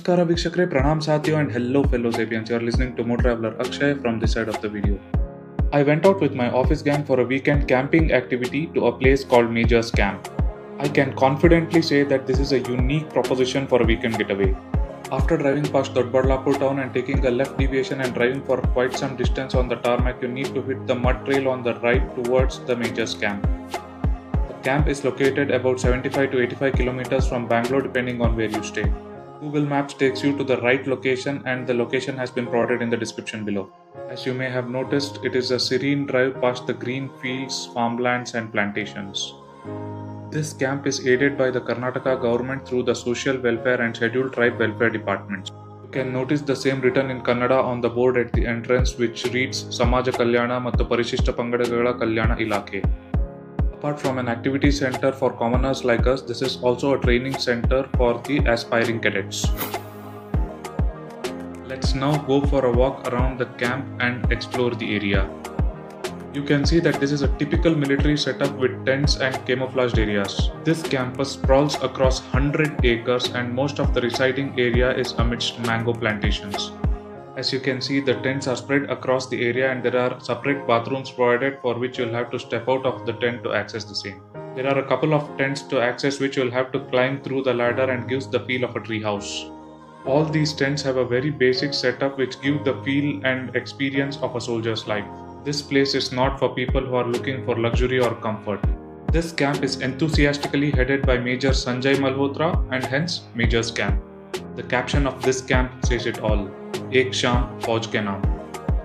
Namaskara Vikshakre, Pranam Satyo and hello fellow sapiens. You are listening to Motor Traveler Akshay from this side of the video. I went out with my office gang for a weekend camping activity to a place called Major's Camp. I can confidently say that this is a unique proposition for a weekend getaway. After driving past Doddaballapur town and taking a left deviation and driving for quite some distance on the tarmac, you need to hit the mud trail on the right towards the Major's Camp. The camp is located about 75 to 85 kilometers from Bangalore depending on where you stay. Google Maps takes you to the right location and the location has been provided in the description below. As you may have noticed, it is a serene drive past the green fields, farmlands and plantations. This camp is aided by the Karnataka government through the Social Welfare and Scheduled Tribe Welfare Departments. You can notice the same written in Kannada on the board at the entrance, which reads Samaja Kalyana ಮತ್ತು ಪರಿಶಿಷ್ಟ ಪಂಗಡಗಳ ಕಲ್ಯಾಣ ಇಲಾಖೆ. Apart from an activity center for commoners like us, this is also a training center for the aspiring cadets. Let's now go for a walk around the camp and explore the area. You can see that this is a typical military setup with tents and camouflaged areas. This campus sprawls across 100 acres and most of the residing area is amidst mango plantations. As you can see, the tents are spread across the area and there are separate bathrooms provided for which you'll have to step out of the tent to access the same. There are a couple of tents to access which you'll have to climb through the ladder and gives the feel of a tree house. All these tents have a very basic setup which give the feel and experience of a soldier's life. This place is not for people who are looking for luxury or comfort. This camp is enthusiastically headed by Major Sanjay Malhotra and hence Major's Camp. The caption of this camp says it all. Ek Sham Fauj Ke Naam.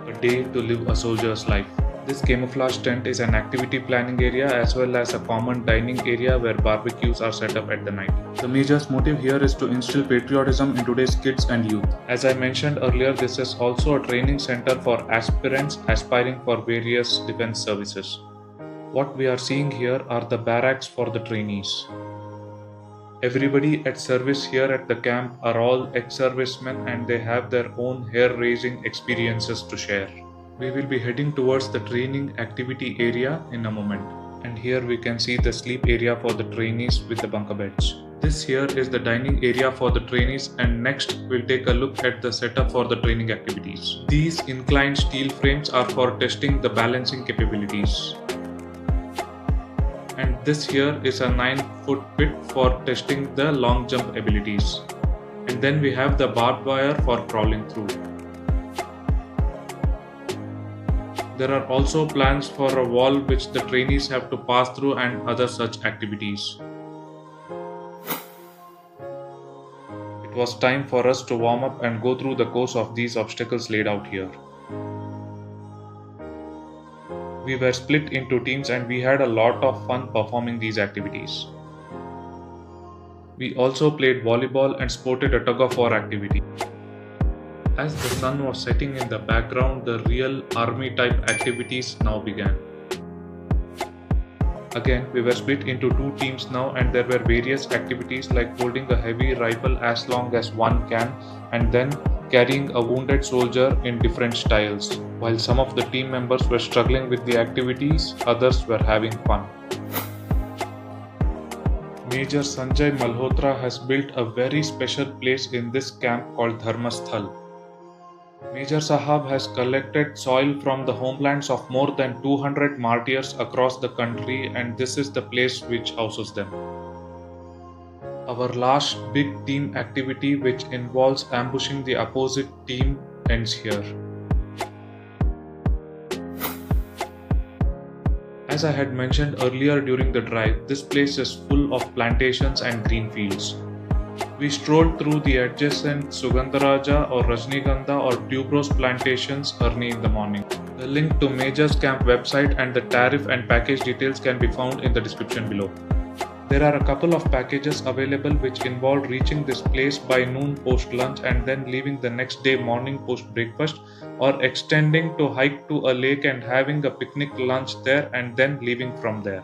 A day to live a soldier's life. This camouflage tent is an activity planning area as well as a common dining area where barbecues are set up at the night. The Major's motive here is to instill patriotism in today's kids and youth. As I mentioned earlier, this is also a training center for aspirants aspiring for various defense services. What we are seeing here are the barracks for the trainees. Everybody at service here at the camp are all ex-servicemen and they have their own hair-raising experiences to share. We will be heading towards the training activity area in a moment. And here we can see the sleep area for the trainees with the bunker beds. This here is the dining area for the trainees and next we'll take a look at the setup for the training activities. These inclined steel frames are for testing the balancing capabilities. And this here is a 9-foot pit for testing the long jump abilities. And then we have the barbed wire for crawling through. There are also plans for a wall which the trainees have to pass through and other such activities. It was time for us to warm up and go through the course of these obstacles laid out here. We were split into teams and we had a lot of fun performing these activities. We also played volleyball and sported a tug-of-war activity. As the sun was setting in the background, the real army type activities now began. Again, we were split into two teams now and there were various activities like holding a heavy rifle as long as one can and then carrying a wounded soldier in different styles. While some of the team members were struggling with the activities, others were having fun. Major Sanjay Malhotra has built a very special place in this camp called Dharmasthal. Major Sahab has collected soil from the homelands of more than 200 martyrs across the country and this is the place which houses them. Our last big team activity which involves ambushing the opposite team ends here. As I had mentioned earlier during the drive, this place is full of plantations and green fields. We strolled through the adjacent Sugandharaja or Rajnigandha or tuberose plantations early in the morning. The link to Major's Camp website and the tariff and package details can be found in the description below. There are a couple of packages available which involve reaching this place by noon post lunch and then leaving the next day morning post breakfast or extending to hike to a lake and having a picnic lunch there and then leaving from there.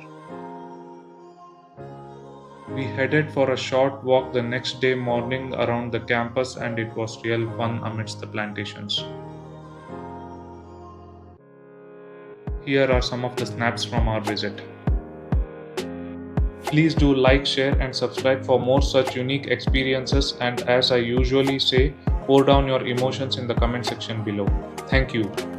We headed for a short walk the next day morning around the campus and it was real fun amidst the plantations. Here are some of the snaps from our visit. Please do like, share, and subscribe for more such unique experiences. And as I usually say, pour down your emotions in the comment section below. Thank you.